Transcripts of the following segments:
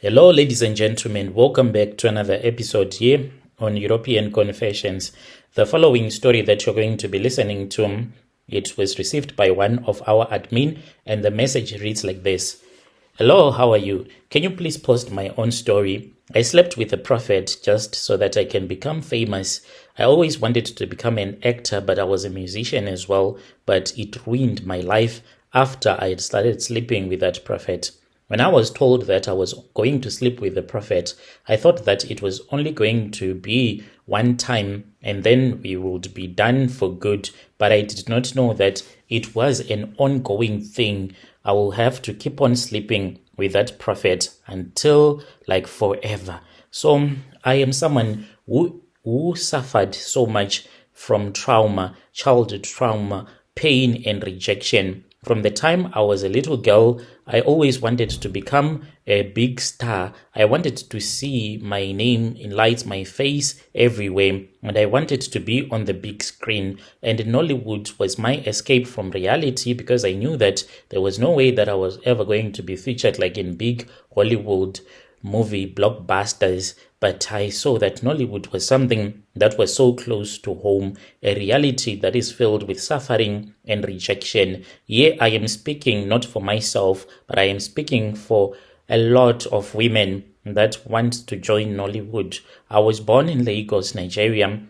Hello, ladies and gentlemen. Welcome back to another episode here on European Confessions. The following story that you're going to be listening to, it was received by one of our admin, and the message reads like this. Hello, how are you? Can you please post my own story? I slept with a prophet just so that I can become famous. I always wanted to become an actor, but I was a musician as well, but it ruined my life after I had started sleeping with that prophet. When I was told that I was going to sleep with the prophet, I thought that it was only going to be one time and then we would be done for good. But I did not know that it was an ongoing thing. I will have to keep on sleeping with that prophet until like forever. So I am someone who suffered so much from trauma, childhood trauma, pain and rejection. From the time I was a little girl, I always wanted to become a big star. I wanted to see my name in lights, my face everywhere, and I wanted to be on the big screen. And Nollywood was my escape from reality because I knew that there was no way that I was ever going to be featured like in big Hollywood movie blockbusters, but I saw that Nollywood was something that was so close to home, a reality that is filled with suffering and rejection. Here I am speaking not for myself, but I am speaking for a lot of women that want to join Nollywood. I was born in Lagos, Nigeria.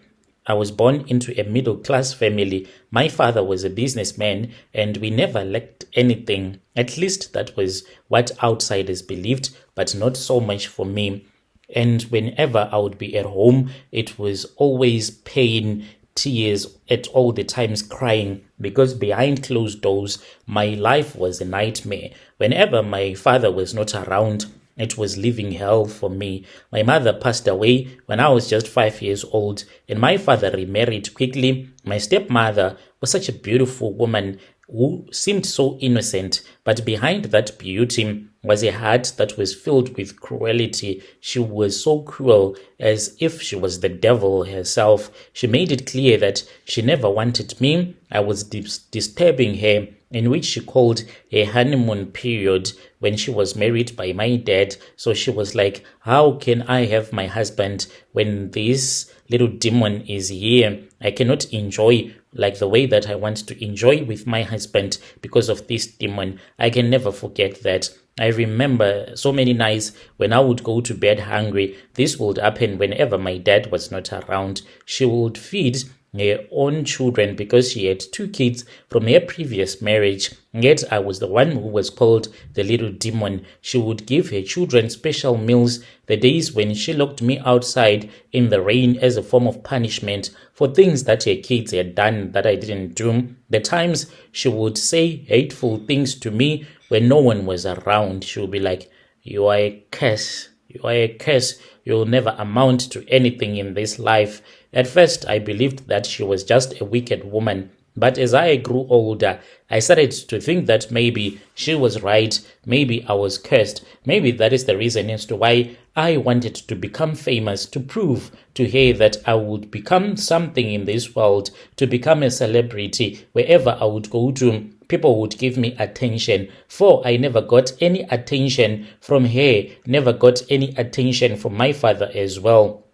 I was born into a middle-class family. My father was a businessman and we never lacked anything. At least that was what outsiders believed, but not so much for me. And whenever I would be at home, it was always pain, tears, at all the times crying, because behind closed doors, my life was a nightmare. Whenever my father was not around, it was living hell for me. My mother passed away when I was just 5 years old, and my father remarried quickly. My stepmother was such a beautiful woman who seemed so innocent, but behind that beauty was a heart that was filled with cruelty. She was so cruel, as if she was the devil herself. She made it clear that she never wanted me. I was disturbing her, in which she called a honeymoon period when she was married by my dad. So she was like, how can I have my husband when this little demon is here? I cannot enjoy like the way that I want to enjoy with my husband because of this demon. I can never forget that. I remember so many nights when I would go to bed hungry. This would happen whenever my dad was not around. She would feed her own children because she had 2 kids from her previous marriage. Yet I was the one who was called the little demon. She would give her children special meals the days when she locked me outside in the rain as a form of punishment for things that her kids had done that I didn't do. The times she would say hateful things to me when no one was around. She would be like, you are a curse. You are a curse. You'll never amount to anything in this life. At first, I believed that she was just a wicked woman. But as I grew older, I started to think that maybe she was right. Maybe I was cursed. Maybe that is the reason as to why I wanted to become famous, to prove to her that I would become something in this world, to become a celebrity. Wherever I would go to, people would give me attention. For I never got any attention from her, never got any attention from my father as well.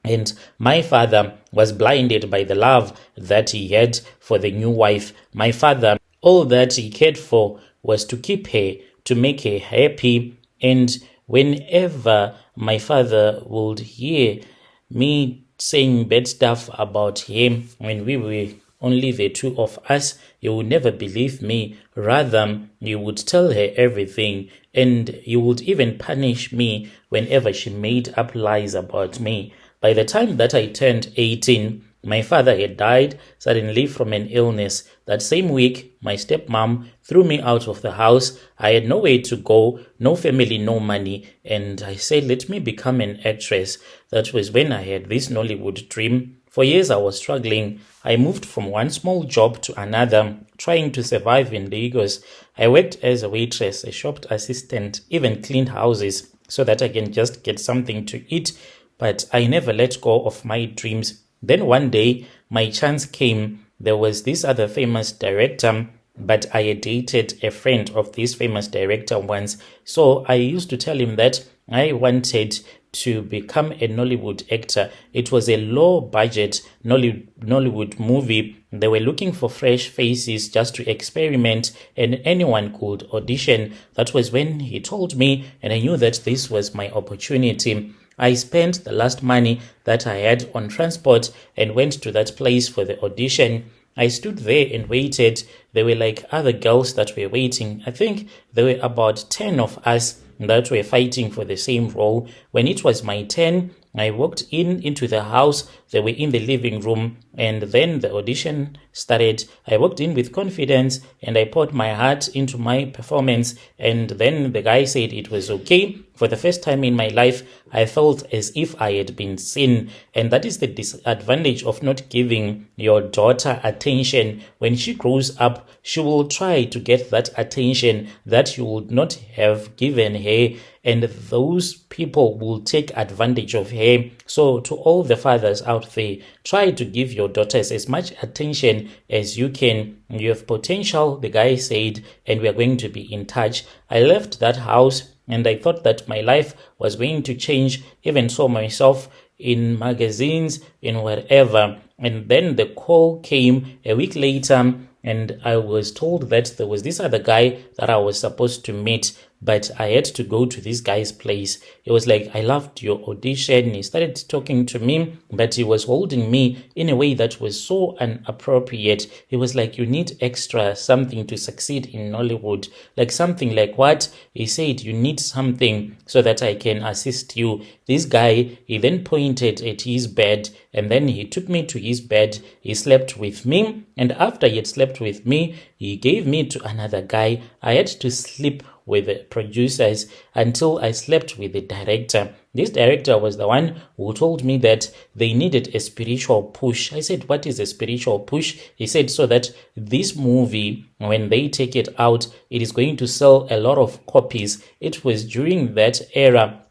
And my father was blinded by the love that he had for the new wife. My father, all that he cared for was to keep her, to make her happy. And whenever my father would hear me saying bad stuff about him when we were only the two of us, he would never believe me. Rather, he would tell her everything, and he would even punish me whenever she made up lies about me. By the time that I turned 18, my father had died suddenly from an illness. That same week, my stepmom threw me out of the house. I had nowhere to go, no family, no money. And I said, let me become an actress. That was when I had this Nollywood dream. For years, I was struggling. I moved from one small job to another, trying to survive in Lagos. I worked as a waitress, a shop assistant, even cleaned houses so that I can just get something to eat. But I never let go of my dreams. Then one day, my chance came. There was this other famous director but I had dated a friend of this famous director once. So I used to tell him that I wanted to become a Nollywood actor. It was a low budget Nollywood movie. They were looking for fresh faces just to experiment, and anyone could audition. That was when he told me, and I knew that this was my opportunity. I spent the last money that I had on transport and went to that place for the audition. I stood there and waited. There were like other girls that were waiting. I think there were about 10 of us that were fighting for the same role. When it was my turn, I walked into the house. They were in the living room, and then the audition started. I walked in with confidence and I poured my heart into my performance, and then the guy said it was okay. For the first time in my life, I felt as if I had been seen, and that is the disadvantage of not giving your daughter attention. When she grows up, she will try to get that attention that you would not have given her, and those people will take advantage of her. So to all the fathers out there, try to give your daughters as much attention as you can. You have potential, the guy said, and we are going to be in touch. I left that house and I thought that my life was going to change. Even saw myself in magazines, in whatever. And then the call came a week later, and I was told that there was this other guy that I was supposed to meet, but I had to go to this guy's place. He was like, I loved your audition. He started talking to me, but he was holding me in a way that was so inappropriate. He was like, you need extra something to succeed in Nollywood. Like something like what? He said, you need something so that I can assist you. This guy, he then pointed at his bed, and then he took me to his bed. He slept with me, and after he had slept with me, he gave me to another guy. I had to sleep with the producers until I slept with the director. This director was the one who told me that they needed a spiritual push. I said, what is a spiritual push? He said, so that this movie, when they take it out, it is going to sell a lot of copies. It was during that era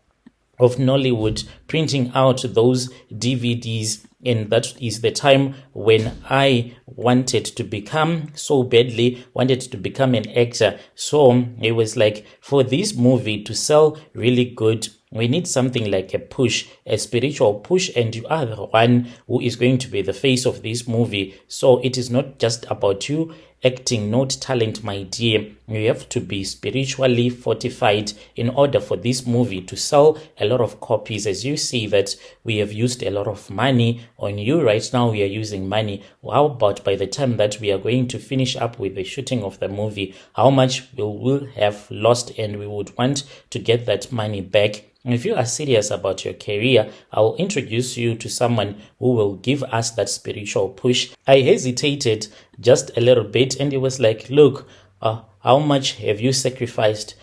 of Nollywood printing out those DVDs, and that is the time when I wanted to become so badly, wanted to become an actor. So it was like, for this movie to sell really good, we need something like a push, a spiritual push, and you are the one who is going to be the face of this movie. So it is not just about you acting, not talent, my dear. You have to be spiritually fortified in order for this movie to sell a lot of copies. As you see that we have used a lot of money on you right now, we are using money. How about by the time that we are going to finish up with the shooting of the movie, how much we will have lost, and we would want to get that money back. If you are serious about your career, I will introduce you to someone who will give us that spiritual push. I hesitated just a little bit, and it was like, look, how much have you sacrificed?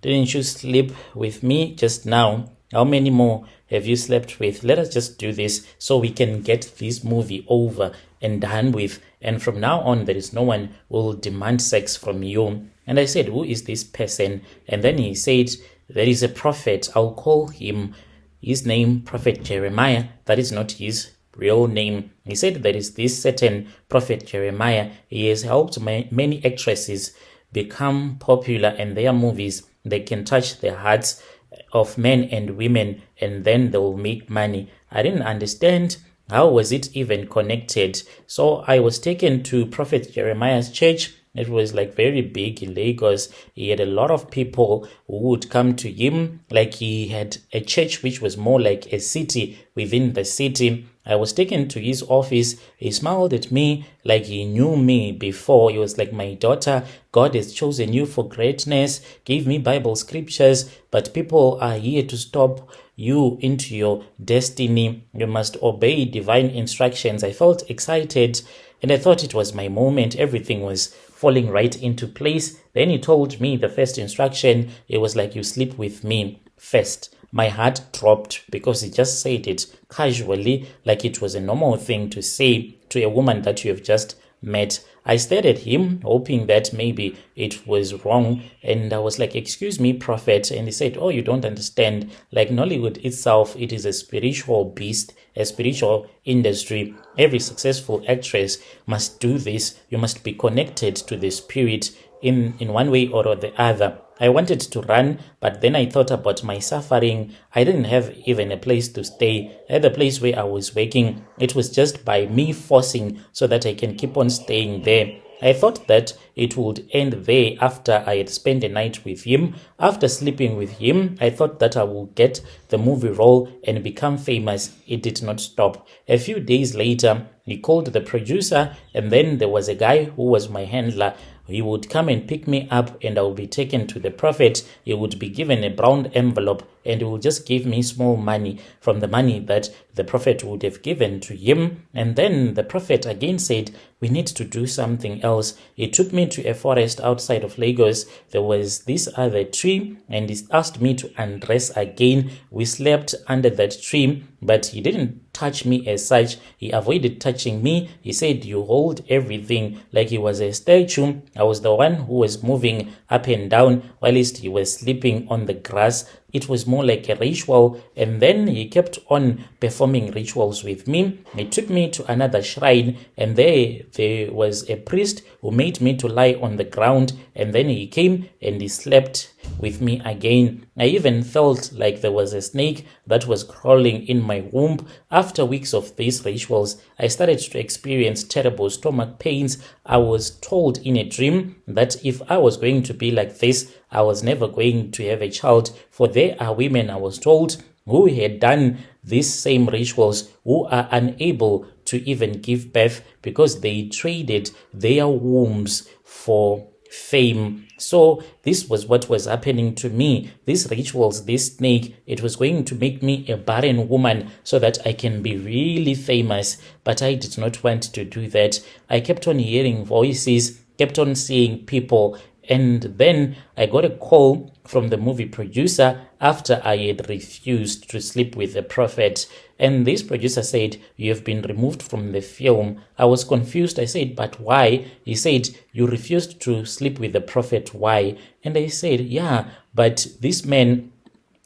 Didn't you sleep with me just now? How many more have you slept with? Let us just do this so we can get this movie over and done with. And from now on, there is no one who will demand sex from you. And I said, who is this person? And then he said, there is a prophet. I'll call him, his name, Prophet Jeremiah. That is not his real name. He said there is this certain Prophet Jeremiah. He has helped many actresses become popular, and their movies, they can touch the hearts of men and women, and then they will make money. I didn't understand how was it even connected. So I was taken to Prophet Jeremiah's church. It was like very big in Lagos. He had a lot of people who would come to him. Like he had a church which was more like a city within the city. I was taken to his office. He smiled at me like he knew me before. He was like, my daughter, God has chosen you for greatness. Gave me Bible scriptures, but people are here to stop you into your destiny. You must obey divine instructions. I felt excited, and I thought it was my moment. Everything was falling right into place. Then he told me the first instruction, it was like, you sleep with me first. My heart dropped because he just said it casually, like it was a normal thing to say to a woman that you have just met. I stared at him, hoping that maybe it was wrong. And I was like, "Excuse me, Prophet." And he said, "Oh, you don't understand. Like Nollywood itself, it is a spiritual beast, a spiritual industry. Every successful actress must do this. You must be connected to the spirit in one way or the other." I wanted to run, but then I thought about my suffering. I didn't have even a place to stay. At the place where I was working, it was just by me forcing so that I can keep on staying there. I thought that it would end there after I had spent a night with him. After sleeping with him, I thought that I would get the movie role and become famous. It did not stop. A few days later, he called the producer, and then there was a guy who was my handler. He would come and pick me up, and I would be taken to the prophet. He would be given a brown envelope, and he would just give me small money from the money that the prophet would have given to him. And then the prophet again said, "We need to do something else." He took me to a forest outside of Lagos. There was this other tree, and he asked me to undress again. We slept under that tree, but he didn't touch me as such. He avoided touching me. He said, "You hold everything," like he was a statue. I was the one who was moving up and down whilst he was sleeping on the grass. It was more like a ritual. And then he kept on performing rituals with me. He took me to another shrine, and there was a priest who made me to lie on the ground, and then he came and he slept with me again. I even felt like there was a snake that was crawling in my womb. After weeks of these rituals, I started to experience terrible stomach pains. I was told in a dream that if I was going to be like this, I was never going to have a child. For there are women, I was told, who had done these same rituals, who are unable to even give birth because they traded their wombs for fame. So this was what was happening to me. These rituals, this snake, it was going to make me a barren woman so that I can be really famous. But I did not want to do that. I kept on hearing voices, kept on seeing people. And then I got a call from the movie producer after I had refused to sleep with the prophet. And this producer said, "You have been removed from the film." I was confused. I said, "But why?" He said, "You refused to sleep with the prophet. Why?" And I said, "Yeah, but this man,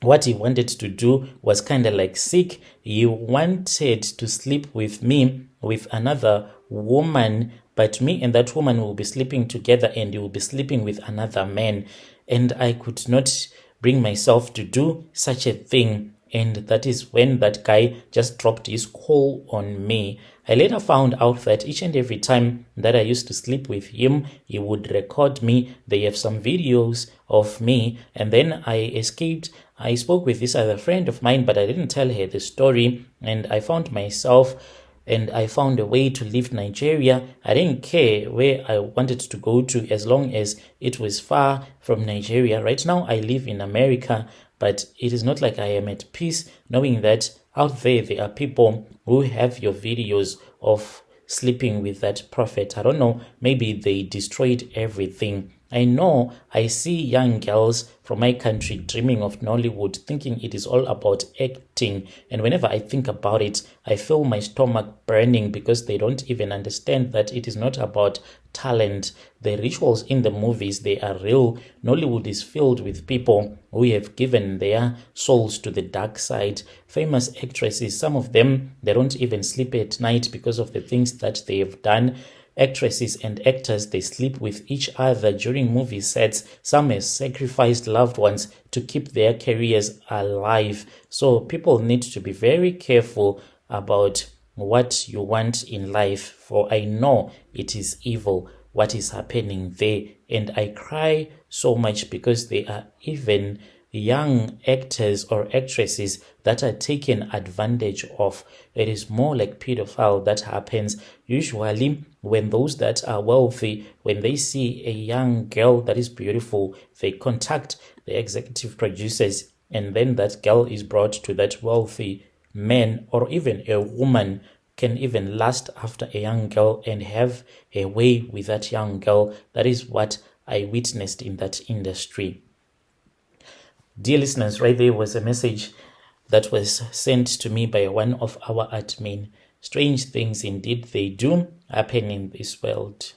what he wanted to do was kind of like sick. He wanted to sleep with me, with another woman, but me and that woman will be sleeping together, and he will be sleeping with another man. And I could not bring myself to do such a thing." And that is when that guy just dropped his call on me. I later found out that each and every time that I used to sleep with him, he would record me. They have some videos of me. And then I escaped. I spoke with this other friend of mine, but I didn't tell her the story. And I found myself, and I found a way to leave Nigeria. I didn't care where I wanted to go to as long as it was far from Nigeria. Right now, I live in America, but it is not like I am at peace knowing that out there are people who have your videos of sleeping with that prophet. I don't know, maybe they destroyed everything. I know I see young girls from my country dreaming of Nollywood, thinking it is all about acting. And whenever I think about it, I feel my stomach burning because they don't even understand that it is not about talent. The rituals in the movies, they are real. Nollywood is filled with people who have given their souls to the dark side. Famous actresses, some of them, they don't even sleep at night because of the things that they have done. Actresses and actors, they sleep with each other during movie sets. Some have sacrificed loved ones to keep their careers alive. So people need to be very careful about what you want in life, for I know it is evil what is happening there. And I cry so much because there are even young actors or actresses that are taken advantage of. It is more like pedophile that happens usually when those that are wealthy, when they see a young girl that is beautiful, they contact the executive producers, and then that girl is brought to that wealthy man, or even a woman can even lust after a young girl and have a way with that young girl. That is what I witnessed in that industry. Dear listeners, right there was a message that was sent to me by one of our admin. Strange things indeed they do happen in this world.